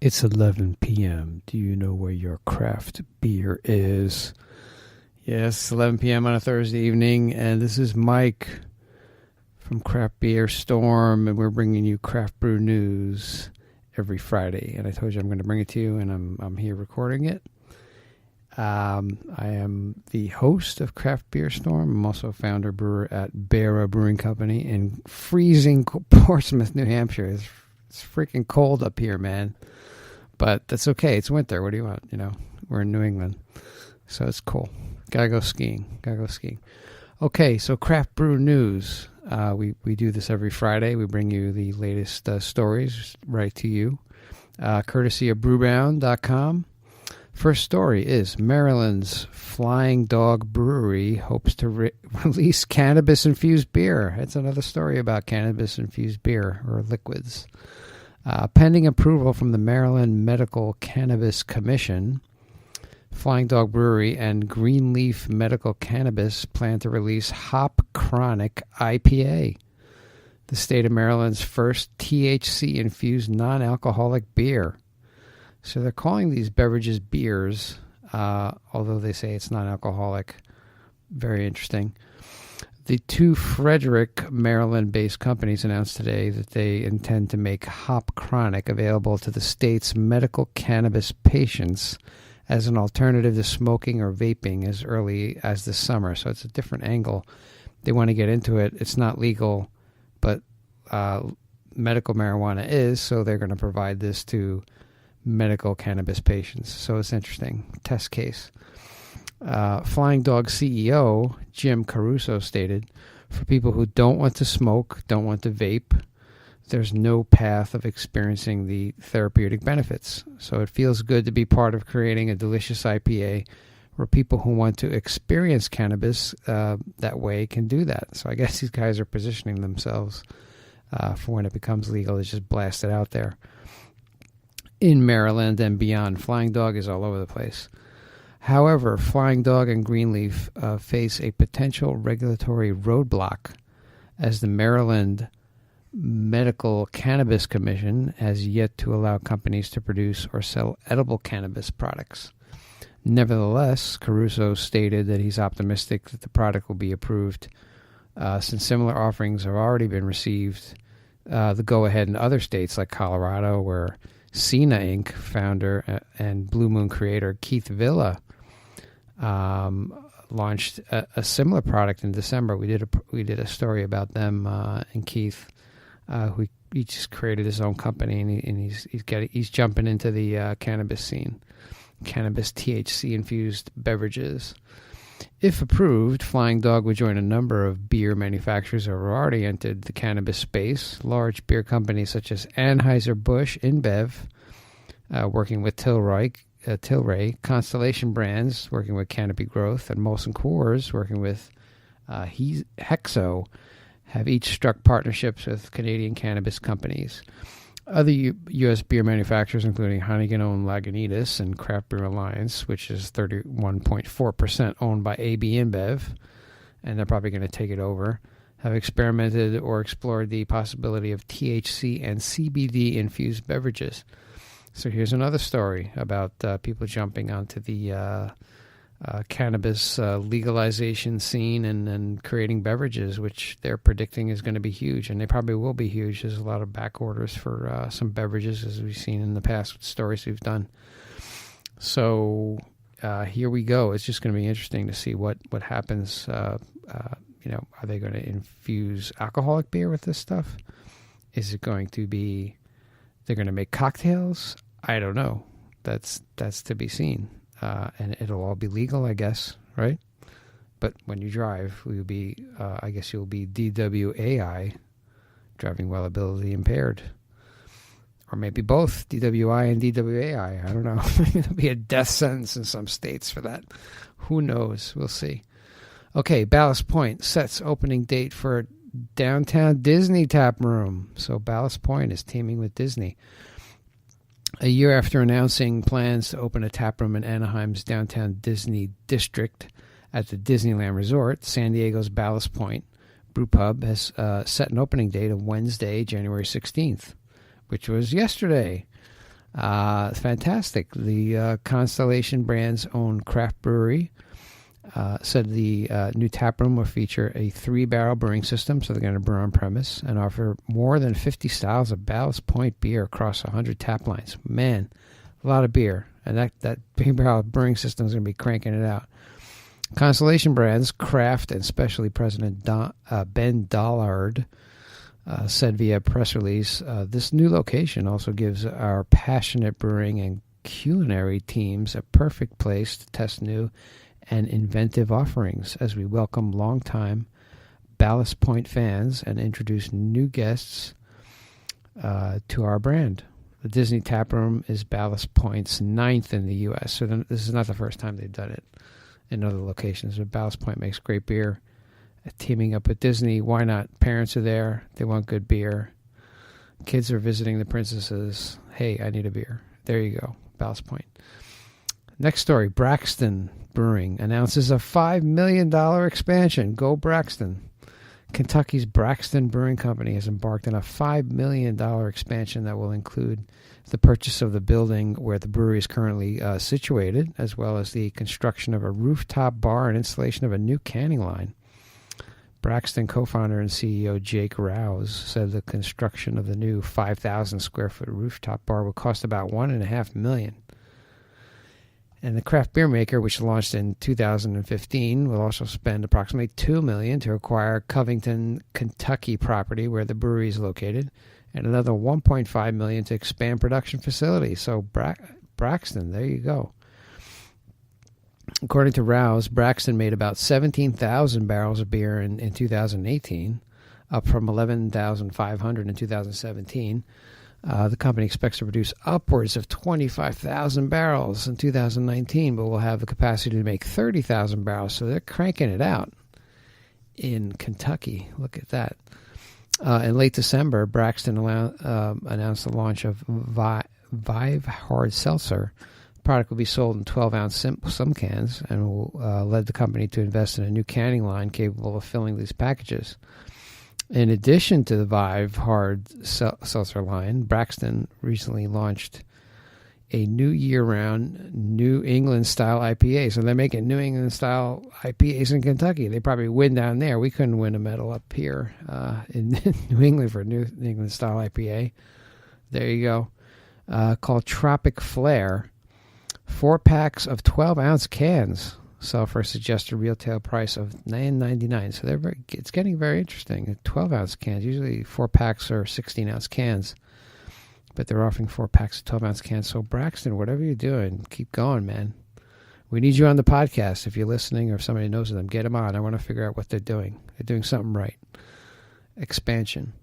It's 11 p.m. Do you know where your craft beer is? Yes, 11 p.m. on a Thursday evening, and this is Mike from Craft Beer Storm, and we're bringing you craft brew news every Friday. And I told you I'm going to bring it to you, and I'm here recording it. I am the host of Craft Beer Storm. I'm also founder brewer at Brew Brewing Company in freezing Portsmouth, New Hampshire. It's freaking cold up here, man. But that's okay. It's winter. What do you want? You know, we're in New England, so it's cool. Gotta go skiing. Okay, so craft brew news. We do this every Friday. We bring you the latest stories right to you, courtesy of brewbound.com. First story is Maryland's Flying Dog Brewery hopes to release cannabis-infused beer. It's another story about cannabis-infused beer or liquids. Pending approval from the Maryland Medical Cannabis Commission, Flying Dog Brewery and Greenleaf Medical Cannabis plan to release Hop Chronic IPA, the state of Maryland's first THC-infused non-alcoholic beer. So they're calling these beverages beers, although they say it's non-alcoholic. Very interesting. The two Frederick, Maryland-based companies announced today that they intend to make Hop Chronic available to the state's medical cannabis patients as an alternative to smoking or vaping as early as this summer. So it's a different angle. They want to get into it. It's not legal, but medical marijuana is, so they're going to provide this to medical cannabis patients. So it's interesting. Test case. Flying Dog CEO Jim Caruso stated, for people who don't want to smoke, don't want to vape, there's no path of experiencing the therapeutic benefits. So it feels good to be part of creating a delicious IPA where people who want to experience cannabis that way can do that. So I guess these guys are positioning themselves for when it becomes legal to just blast it out there. In Maryland and beyond, Flying Dog is all over the place. However, Flying Dog and Greenleaf face a potential regulatory roadblock as the Maryland Medical Cannabis Commission has yet to allow companies to produce or sell edible cannabis products. Nevertheless, Caruso stated that he's optimistic that the product will be approved since similar offerings have already been received the go-ahead in other states like Colorado, where Cena Inc. founder and Blue Moon creator Keith Villa launched a similar product in December. We did a story about them and Keith, who he just created his own company, and he's jumping into the cannabis scene, cannabis THC-infused beverages. If approved, Flying Dog would join a number of beer manufacturers who have already entered the cannabis space. Large beer companies such as Anheuser-Busch InBev, working with Tilray, Constellation Brands, working with Canopy Growth, and Molson Coors, working with Hexo, have each struck partnerships with Canadian cannabis companies. Other U.S. beer manufacturers, including Heineken-owned Lagunitas and Craft Beer Alliance, which is 31.4% owned by AB InBev, and they're probably going to take it over, have experimented or explored the possibility of THC and CBD-infused beverages. So here's another story about people jumping onto the cannabis legalization scene and creating beverages, which they're predicting is going to be huge, and they probably will be huge. There's a lot of back orders for some beverages, as we've seen in the past with stories we've done. So here we go. It's just going to be interesting to see what happens. Are they going to infuse alcoholic beer with this stuff? Is it going to be they're going to make cocktails? I don't know. That's to be seen. And it'll all be legal, I guess, right? But when you drive, you'll be DWAI, driving while ability impaired. Or maybe both, DWI and DWAI. I don't know. There'll be a death sentence in some states for that. Who knows? We'll see. Okay, Ballast Point sets opening date for downtown Disney tap room. So Ballast Point is teaming with Disney. A year after announcing plans to open a taproom in Anaheim's downtown Disney district at the Disneyland Resort, San Diego's Ballast Point Brew Pub has set an opening date of Wednesday, January 16th, which was yesterday. Fantastic. The Constellation Brands own craft brewery said the new taproom will feature a 3-barrel brewing system, so they're going to brew on premise, and offer more than 50 styles of Ballast Point beer across 100 tap lines. Man, a lot of beer. And that 3-barrel brewing system is going to be cranking it out. Constellation Brands craft and specialty president Ben Dollard said via press release, this new location also gives our passionate brewing and culinary teams a perfect place to test new and inventive offerings as we welcome longtime Ballast Point fans and introduce new guests to our brand. The Disney Taproom is Ballast Point's 9th in the U.S., so this is not the first time they've done it in other locations. But Ballast Point makes great beer. Teaming up with Disney, why not? Parents are there. They want good beer. Kids are visiting the princesses. Hey, I need a beer. There you go. Ballast Point. Next story. Braxton Brewing announces a $5 million expansion. Go Braxton. Kentucky's Braxton Brewing Company has embarked on a $5 million expansion that will include the purchase of the building where the brewery is currently situated, as well as the construction of a rooftop bar and installation of a new canning line. Braxton co-founder and CEO Jake Rouse said the construction of the new 5,000 square foot rooftop bar will cost about $1.5 million. And the craft beer maker, which launched in 2015, will also spend approximately $2 million to acquire Covington, Kentucky property where the brewery is located, and another $1.5 million to expand production facilities. So Braxton, there you go. According to Rouse, Braxton made about 17,000 barrels of beer in 2018, up from 11,500 in 2017. The company expects to produce upwards of 25,000 barrels in 2019, but will have the capacity to make 30,000 barrels. So they're cranking it out in Kentucky. Look at that. In late December, Braxton announced the launch of Vive Hard Seltzer. The product will be sold in 12-ounce some cans and will led the company to invest in a new canning line capable of filling these packages. In addition to the Vive Hard Seltzer line, Braxton recently launched a new year-round New England-style IPA. So they're making New England-style IPAs in Kentucky. They probably win down there. We couldn't win a medal up here in New England for New England-style IPA. There you go. Called Tropic Flare. 4 packs of 12-ounce cans sell for a suggested retail price of $9.99. So it's getting very interesting. 12-ounce cans. Usually 4 packs are 16-ounce cans, but they're offering 4 packs of 12-ounce cans. So Braxton, whatever you're doing, keep going, man. We need you on the podcast. If you're listening or if somebody knows them, get them on. I want to figure out what they're doing. They're doing something right. Expansion.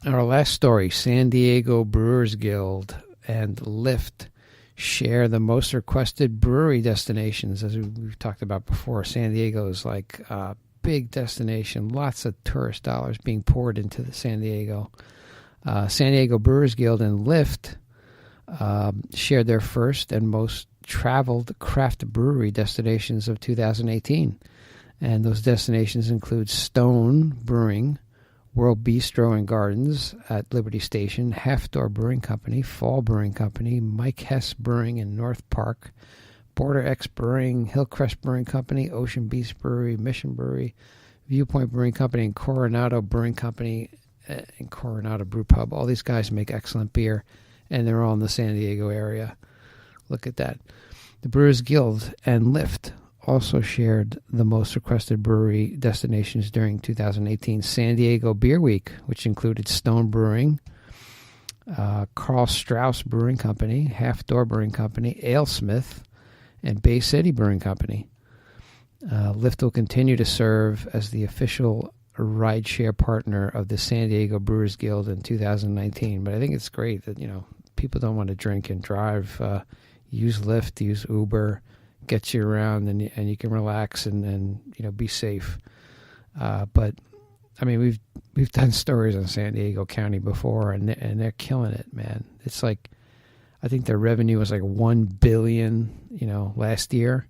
Our last story, San Diego Brewers Guild and Lyft share the most requested brewery destinations. As we've talked about before, San Diego is like a big destination. Lots of tourist dollars being poured into the San Diego. San Diego Brewers Guild and Lyft shared their first and most traveled craft brewery destinations of 2018. And those destinations include Stone Brewing, World Bistro and Gardens at Liberty Station, Half Door Brewing Company, Fall Brewing Company, Mike Hess Brewing in North Park, Border X Brewing, Hillcrest Brewing Company, Ocean Beach Brewery, Mission Brewery, Viewpoint Brewing Company, and Coronado Brewing Company and Coronado Brew Pub. All these guys make excellent beer, and they're all in the San Diego area. Look at that. The Brewers Guild and Lyft also shared the most requested brewery destinations during 2018 San Diego Beer Week, which included Stone Brewing, Carl Strauss Brewing Company, Half Door Brewing Company, AleSmith, and Bay City Brewing Company. Lyft will continue to serve as the official rideshare partner of the San Diego Brewers Guild in 2019. But I think it's great that, people don't want to drink and drive. Use Lyft, use Uber, gets you around, and you can relax and be safe. But I mean, we've done stories on San Diego County before, and they're killing it, man. It's like, I think their revenue was like $1 billion, last year.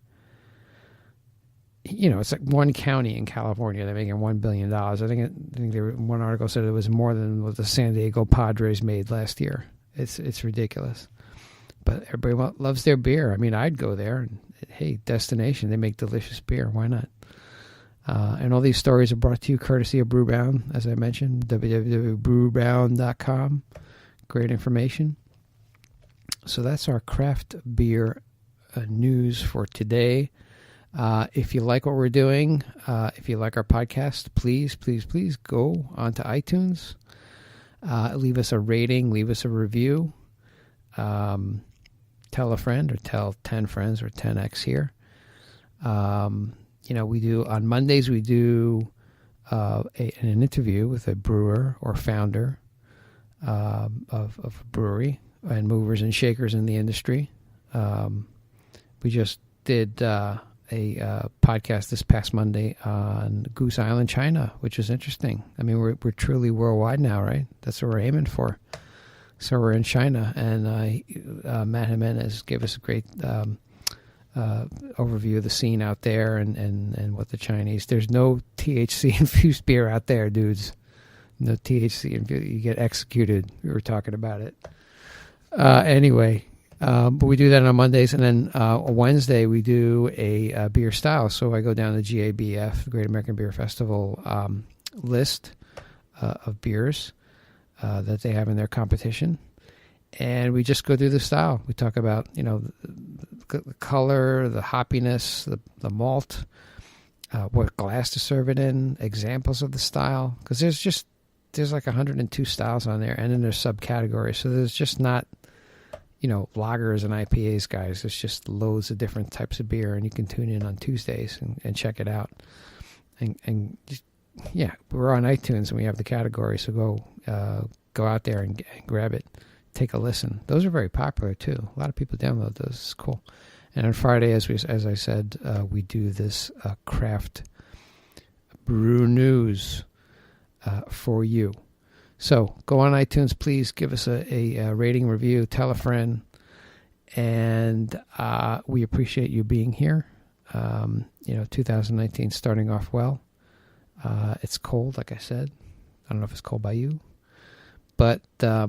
It's like one county in California, they're making $1 billion. I think one article said it was more than what the San Diego Padres made last year. It's ridiculous. But everybody loves their beer. I mean, I'd go there. And, hey, destination. They make delicious beer. Why not? And all these stories are brought to you courtesy of Brewbound, as I mentioned, www.brewbound.com. Great information. So that's our craft beer news for today. If you like what we're doing, if you like our podcast, please go onto iTunes. Leave us a rating, leave us a review. Tell a friend or tell 10 friends or 10x here. We do on Mondays, we do an interview with a brewer or founder of a brewery and movers and shakers in the industry. We just did a podcast this past Monday on Goose Island, China, which is interesting. I mean, we're truly worldwide now, right? That's what we're aiming for. So we're in China, and Matt Jimenez gave us a great overview of the scene out there and what the Chinese. There's no THC-infused beer out there, dudes. No THC-infused. You get executed. We were talking about it. Anyway, but we do that on Mondays, and then on Wednesday we do a beer style. So I go down the GABF, the Great American Beer Festival list of beers that they have in their competition, and we just go through the style. We talk about the color, the hoppiness, the malt, what glass to serve it in, examples of the style, because there's like 102 styles on there, and then there's subcategories. So there's just not lagers and IPAs, guys. There's just loads of different types of beer, and you can tune in on Tuesdays and check it out. And just, we're on iTunes and we have the category, so go out there and grab it, take a listen. Those are very popular too. A lot of people download those. It's cool. And on Friday, as I said, we do this craft brew news for you. So go on iTunes, please give us a rating, review, tell a friend, and we appreciate you being here. 2019 starting off well. It's cold, like I said. I don't know if it's cold by you, but I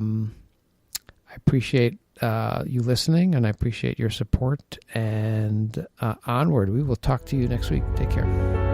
appreciate you listening, and I appreciate your support. And onward. We will talk to you next week. Take care.